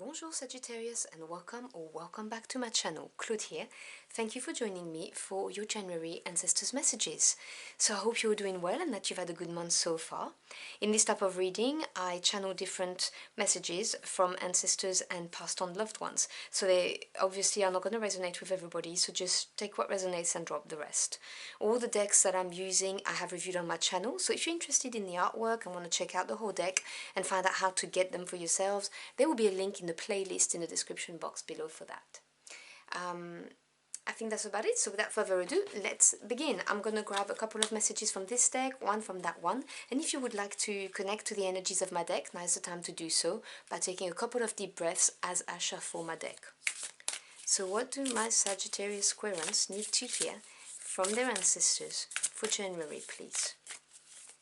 Bonjour Sagittarius and welcome back to my channel. Claude here. Thank you for joining me for your January ancestors messages. So I hope you're doing well and that you've had a good month so far. In this type of reading I channel different messages from ancestors and passed on loved ones. So they obviously are not going to resonate with everybody, so just take what resonates and drop the rest. All the decks that I'm using I have reviewed on my channel, so if you're interested in the artwork and want to check out the whole deck and find out how to get them for yourselves, there will be a link in the playlist in the description box below for that. I think that's about it, so without further ado, let's begin. I'm going to grab a couple of messages from this deck, one from that one, and if you would like to connect to the energies of my deck, now is the time to do so by taking a couple of deep breaths as I shuffle my deck. So what do my Sagittarius squirrels need to hear from their ancestors for January, please?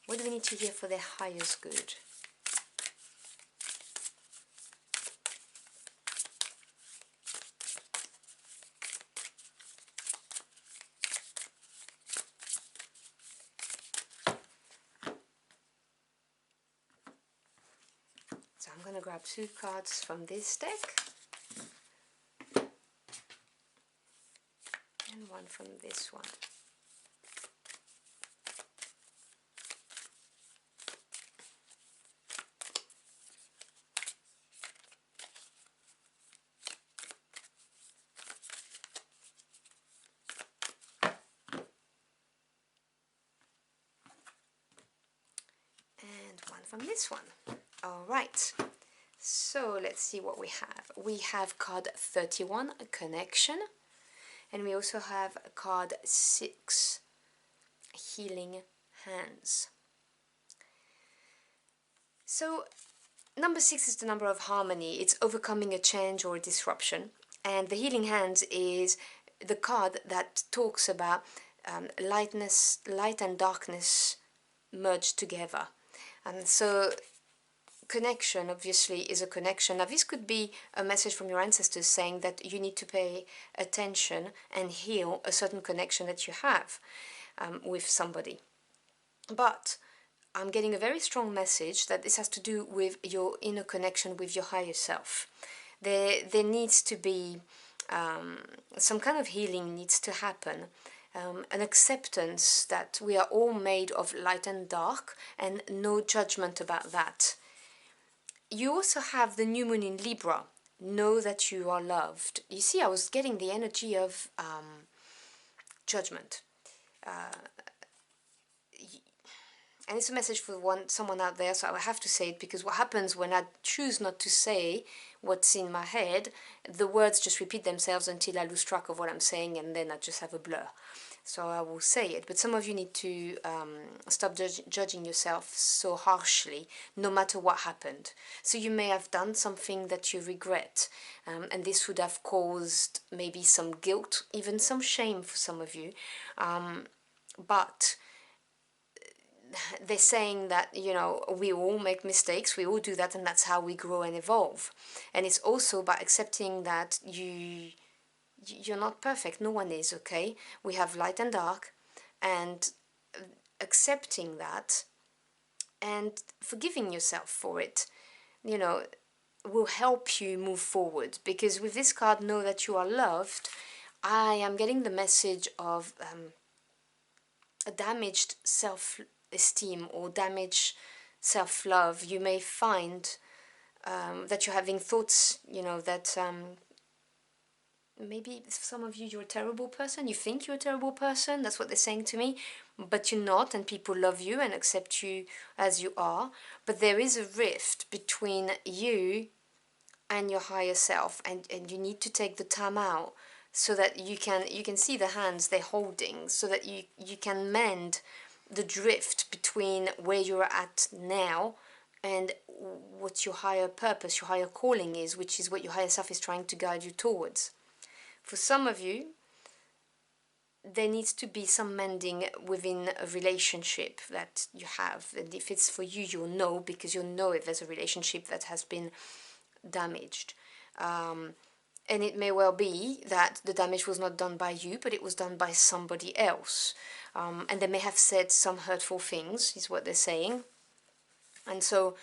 What do we need to hear for their highest good? So I'm going to grab two cards from this deck and one from this one. And one from this one. Alright, so let's see what we have. We have card 31, a connection, and we also have card 6, healing hands. So number 6 is the number of harmony. It's overcoming a change or a disruption, and the healing hands is the card that talks about light and darkness merged together. And so connection obviously is a connection. Now this could be a message from your ancestors saying that you need to pay attention and heal a certain connection that you have with somebody. But I'm getting a very strong message that this has to do with your inner connection with your higher self. There needs to be some kind of healing needs to happen. An acceptance that we are all made of light and dark and no judgment about that. You also have the new moon in Libra. Know that you are loved. You see, I was getting the energy of judgment. And it's a message for someone out there, so I have to say it, because what happens when I choose not to say what's in my head, the words just repeat themselves until I lose track of what I'm saying, and then I just have a blur. So I will say it, but some of you need to stop judging yourself so harshly, no matter what happened. So you may have done something that you regret, and this would have caused maybe some guilt, even some shame for some of you, but they're saying that, you know, we all make mistakes, we all do that, and that's how we grow and evolve. And it's also by accepting that you're not perfect, no one is, okay? We have light and dark, and accepting that and forgiving yourself for it, you know, will help you move forward. Because with this card, know that you are loved, I am getting the message of a damaged self-esteem or damaged self-love. You may find that you're having thoughts, you know, that maybe some of you, you're a terrible person, you think you're a terrible person, that's what they're saying to me, but you're not, and people love you and accept you as you are. But there is a rift between you and your higher self, and you need to take the time out so that you can see the hands they're holding, so that you can mend the drift between where you're at now and what your higher purpose, your higher calling is, which is what your higher self is trying to guide you towards. For some of you, there needs to be some mending within a relationship that you have. And if it's for you, you'll know, because you'll know if there's a relationship that has been damaged. And it may well be that the damage was not done by you, but it was done by somebody else. And they may have said some hurtful things, is what they're saying. And so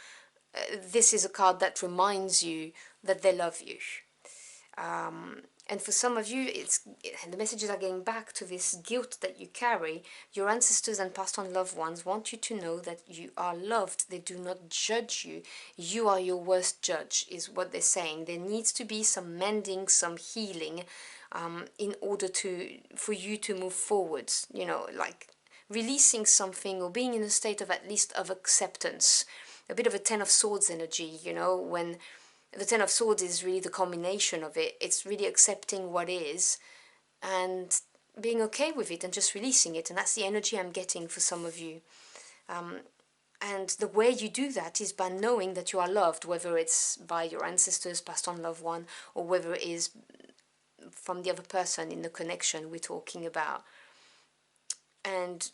this is a card that reminds you that they love you. And for some of you, the messages are getting back to this guilt that you carry. Your ancestors and past on loved ones want you to know that you are loved. They do not judge you. You are your worst judge, is what they're saying. There needs to be some mending, some healing, in order for you to move forwards. You know, like releasing something or being in a state of at least of acceptance. A bit of a Ten of Swords energy, you know, when the Ten of Swords is really the combination of it. It's really accepting what is and being okay with it and just releasing it. And that's the energy I'm getting for some of you. And the way you do that is by knowing that you are loved, whether it's by your ancestors, past on loved one, or whether it is from the other person in the connection we're talking about. And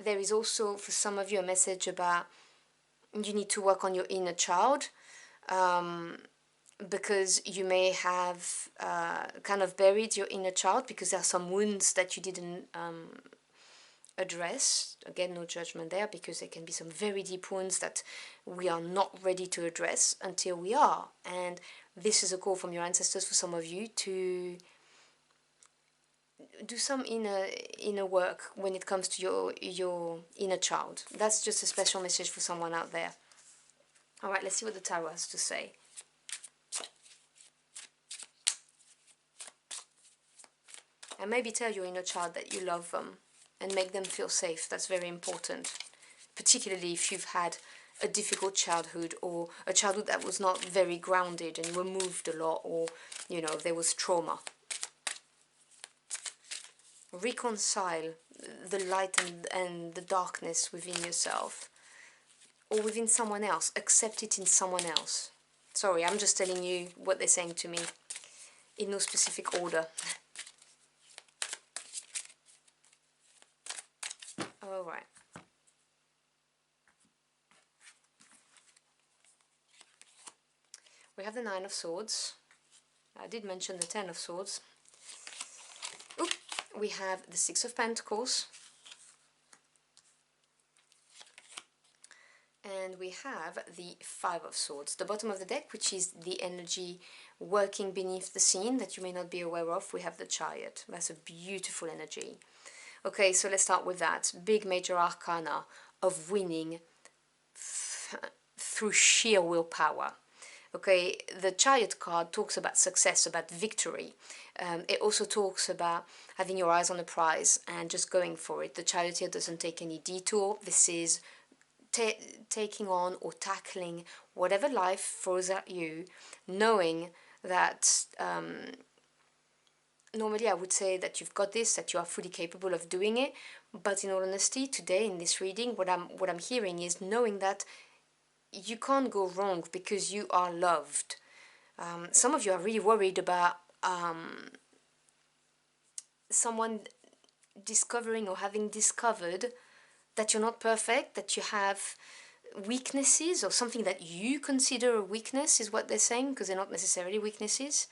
there is also, for some of you, a message about you need to work on your inner child, because you may have kind of buried your inner child because there are some wounds that you didn't address. Again, no judgment there, because there can be some very deep wounds that we are not ready to address until we are. And this is a call from your ancestors for some of you to do some inner work when it comes to your inner child. That's just a special message for someone out there. All right, let's see what the tarot has to say. And maybe tell your inner child that you love them and make them feel safe. That's very important, particularly if you've had a difficult childhood or a childhood that was not very grounded and you were moved a lot, or, you know, there was trauma. Reconcile the light and the darkness within yourself or within someone else. Accept it in someone else. Sorry, I'm just telling you what they're saying to me in no specific order. All right. We have the Nine of Swords. I did mention the Ten of Swords. Oop. We have the Six of Pentacles. And we have the Five of Swords. The bottom of the deck, which is the energy working beneath the scene that you may not be aware of, we have the Chariot. That's a beautiful energy. Okay, so let's start with that. Big major arcana of winning through sheer willpower. Okay, the Chariot card talks about success, about victory. It also talks about having your eyes on the prize and just going for it. The Charioteer doesn't take any detour. This is taking on or tackling whatever life throws at you, knowing that normally I would say that you've got this, that you are fully capable of doing it, but in all honesty, today in this reading, what I'm hearing is knowing that you can't go wrong because you are loved. Some of you are really worried about someone discovering or having discovered that you're not perfect, that you have weaknesses or something that you consider a weakness is what they're saying, because they're not necessarily weaknesses.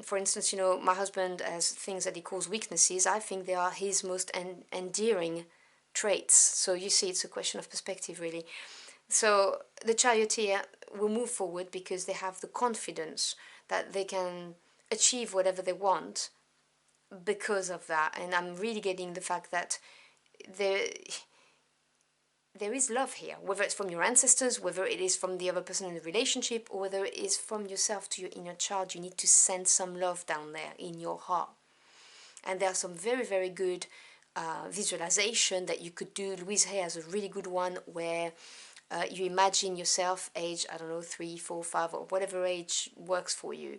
For instance, you know, my husband has things that he calls weaknesses. I think they are his most endearing traits. So you see, it's a question of perspective, really. So the Charioteer will move forward because they have the confidence that they can achieve whatever they want because of that. And I'm really getting the fact that there is love here, whether it's from your ancestors, whether it is from the other person in the relationship, or whether it is from yourself to your inner child. You need to send some love down there in your heart. And there are some very, very good visualization that you could do. Louise Hay has a really good one where you imagine yourself age, I don't know, 3, 4, 5, or whatever age works for you.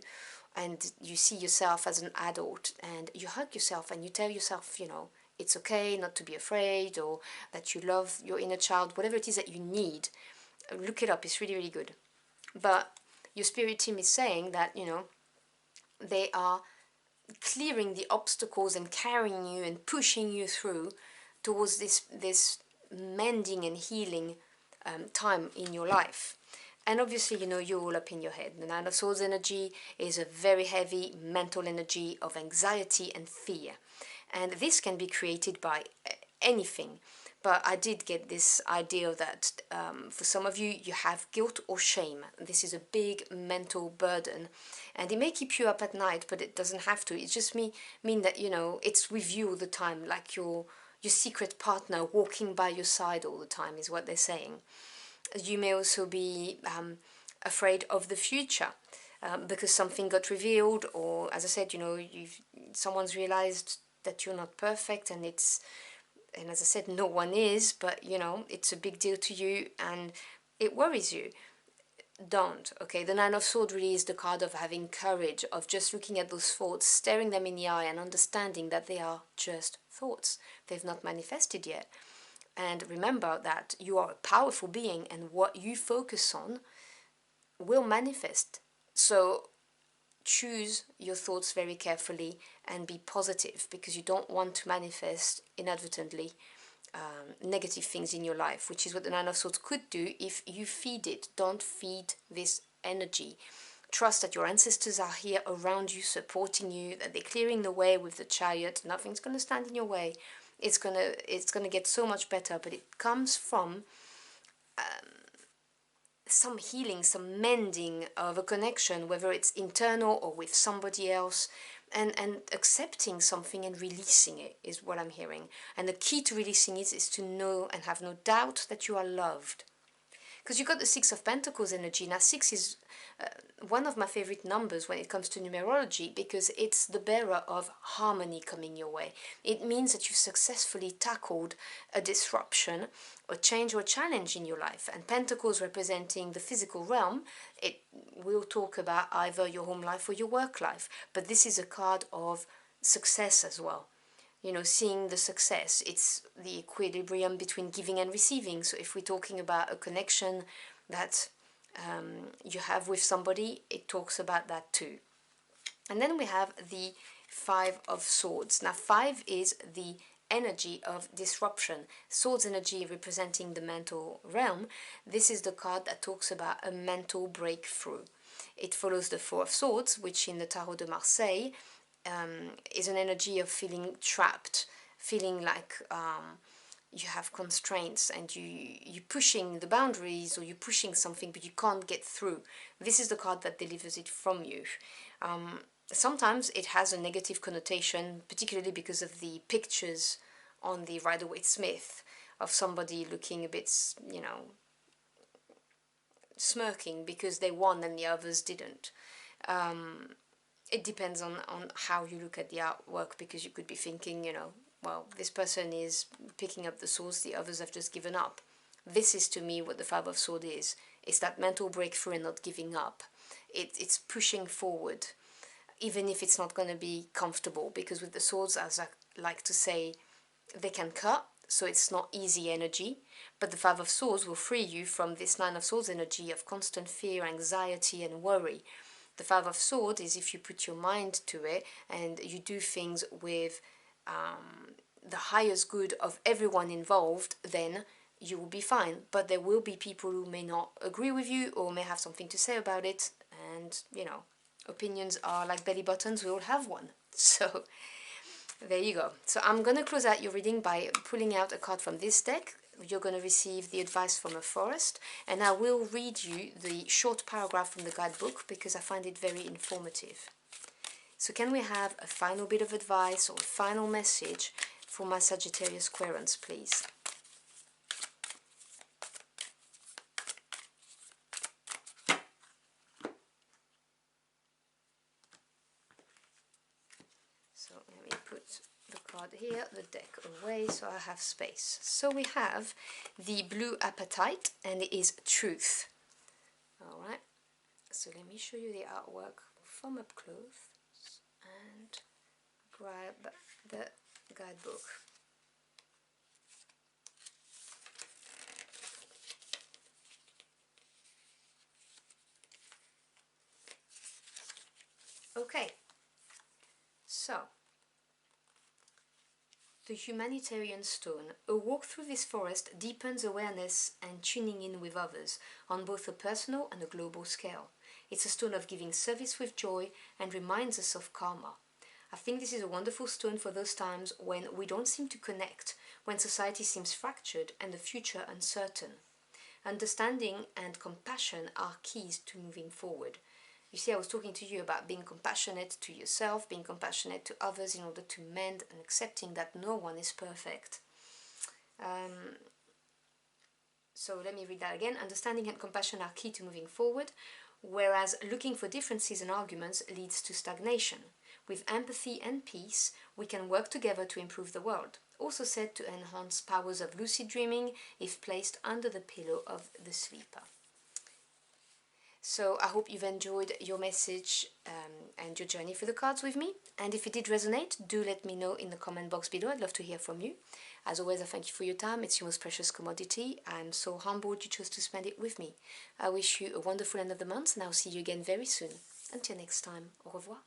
And you see yourself as an adult and you hug yourself and you tell yourself, you know, it's okay not to be afraid, or that you love your inner child, whatever it is that you need. Look it up, it's really, really good. But your spirit team is saying that, you know, they are clearing the obstacles and carrying you and pushing you through towards this mending and healing time in your life. And obviously, you know, you're all up in your head. The Nine of Swords energy is a very heavy mental energy of anxiety and fear. And this can be created by anything. But I did get this idea that for some of you, you have guilt or shame. This is a big mental burden, and it may keep you up at night, but it doesn't have to. It just mean that, you know, it's with you all the time, like your secret partner walking by your side all the time is what they're saying. You may also be afraid of the future. Because something got revealed, or as I said, you know, someone's realized that you're not perfect, and as I said, no one is, but you know, it's a big deal to you and it worries you. Don't. Okay, the Nine of Swords really is the card of having courage, of just looking at those thoughts, staring them in the eye, and understanding that they are just thoughts. They've not manifested yet. And remember that you are a powerful being, and what you focus on will manifest. So choose your thoughts very carefully and be positive, because you don't want to manifest inadvertently negative things in your life, which is what the Nine of Swords could do if you feed it. Don't feed this energy. Trust that your ancestors are here around you, supporting you, that they're clearing the way with the Chariot. Nothing's going to stand in your way. It's gonna get so much better, but it comes from some healing, some mending of a connection, whether it's internal or with somebody else, and accepting something and releasing it is what I'm hearing. And the key to releasing it is to know and have no doubt that you are loved. Because you got the Six of Pentacles energy. Now, 6 is one of my favorite numbers when it comes to numerology, because it's the bearer of harmony coming your way. It means that you've successfully tackled a disruption, a change or a challenge in your life. And Pentacles representing the physical realm, it will talk about either your home life or your work life. But this is a card of success as well. You know, seeing the success, it's the equilibrium between giving and receiving. So if we're talking about a connection that you have with somebody, it talks about that too. And then we have the Five of Swords. Now, 5 is the energy of disruption. Swords energy representing the mental realm. This is the card that talks about a mental breakthrough. It follows the Four of Swords, which in the Tarot de Marseille is an energy of feeling trapped, feeling like you have constraints, and you're pushing the boundaries, or you're pushing something but you can't get through. This is the card that delivers it from you. Sometimes it has a negative connotation, particularly because of the pictures on the Rider-Waite-Smith of somebody looking a bit, you know, smirking because they won and the others didn't. It depends on how you look at the artwork, because you could be thinking, you know, well, this person is picking up the swords, the others have just given up. This is to me what the Five of Swords is. It's that mental breakthrough and not giving up. It's pushing forward, even if it's not going to be comfortable, because with the swords, as I like to say, they can cut, so it's not easy energy. But the Five of Swords will free you from this Nine of Swords energy of constant fear, anxiety and worry. The Five of Swords is if you put your mind to it and you do things with the highest good of everyone involved, then you will be fine. But there will be people who may not agree with you or may have something to say about it. And, you know, opinions are like belly buttons, we all have one. So there you go. So I'm going to close out your reading by pulling out a card from this deck. You're going to receive the advice from a forest, and I will read you the short paragraph from the guidebook because I find it very informative. So can we have a final bit of advice or a final message for my Sagittarius querents, please? So let me put the card here, the deck away, so I have space. So we have the blue apatite, and it is truth. Alright, so let me show you the artwork from up close and grab the guidebook. Okay, so the humanitarian stone. A walk through this forest deepens awareness and tuning in with others on both a personal and a global scale. It's a stone of giving service with joy and reminds us of karma. I think this is a wonderful stone for those times when we don't seem to connect, when society seems fractured and the future uncertain. Understanding and compassion are keys to moving forward. You see, I was talking to you about being compassionate to yourself, being compassionate to others in order to mend, and accepting that no one is perfect. So let me read that again. Understanding and compassion are key to moving forward, whereas looking for differences and arguments leads to stagnation. With empathy and peace, we can work together to improve the world. Also said to enhance powers of lucid dreaming if placed under the pillow of the sleeper. So I hope you've enjoyed your message and your journey through the cards with me. And if it did resonate, do let me know in the comment box below. I'd love to hear from you. As always, I thank you for your time. It's your most precious commodity. I'm so humbled you chose to spend it with me. I wish you a wonderful end of the month, and I'll see you again very soon. Until next time, au revoir.